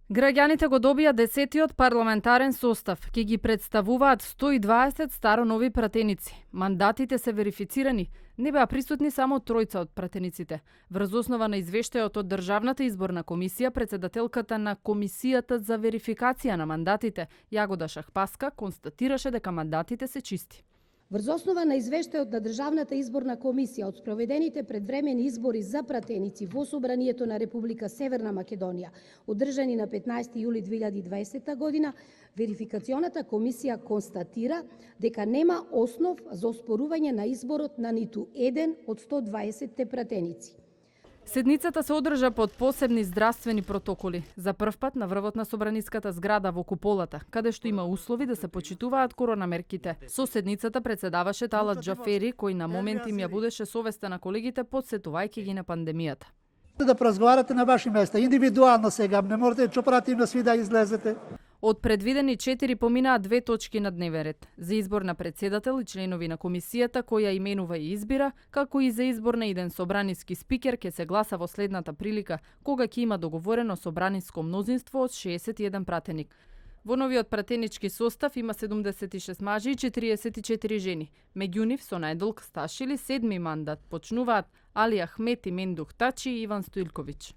Граѓаните го добија 10-тиот парламентарен состав. Ќе ги представуваат 120 старо нови пратеници. Мандатите се верифицирани. Не беа присутни само тројца од пратениците. Врз основа на извештајот од Државната изборна комисија, председателката на Комисијата за верификација на мандатите, Јагода Шахпаска, констатираше дека мандатите се чисти. Врз основа на извештајот на Државната изборна комисија од спроведените предвремени избори за пратеници во Собранието на Република Северна Македонија, одржани на 15 јули 2020 година, верификационата комисија констатира дека нема основ за оспорување на изборот на ниту еден од 120 пратеници. Седницата се одржа под посебни здравствени протоколи. За прв пат на врвот на собраниската зграда во куполата, каде што има услови да се почитуваат коронамерките. Со седницата председаваше Талат Џафери, кој на момент им ја будеше совеста на колегите, подсетувајќи ги на пандемијата. Да поразговарате на ваши места, индивидуално сега, не можете чопоративно сви да излезете. Од предвидени 4 поминаа 2 точки на дневен ред. За избор на председател и членови на комисијата која именува и избира, како и за избор на еден собраниски спикер ќе се гласа во следната прилика, кога ќе има договорено собраниско мнозинство од 61 пратеник. Во новиот пратенички состав има 76 мажи и 44 жени. Меѓу нив со најдолг стаж или 7 мандат почнуваат Али Ахмет и Мендух Тачи и Иван Стоилковиќ.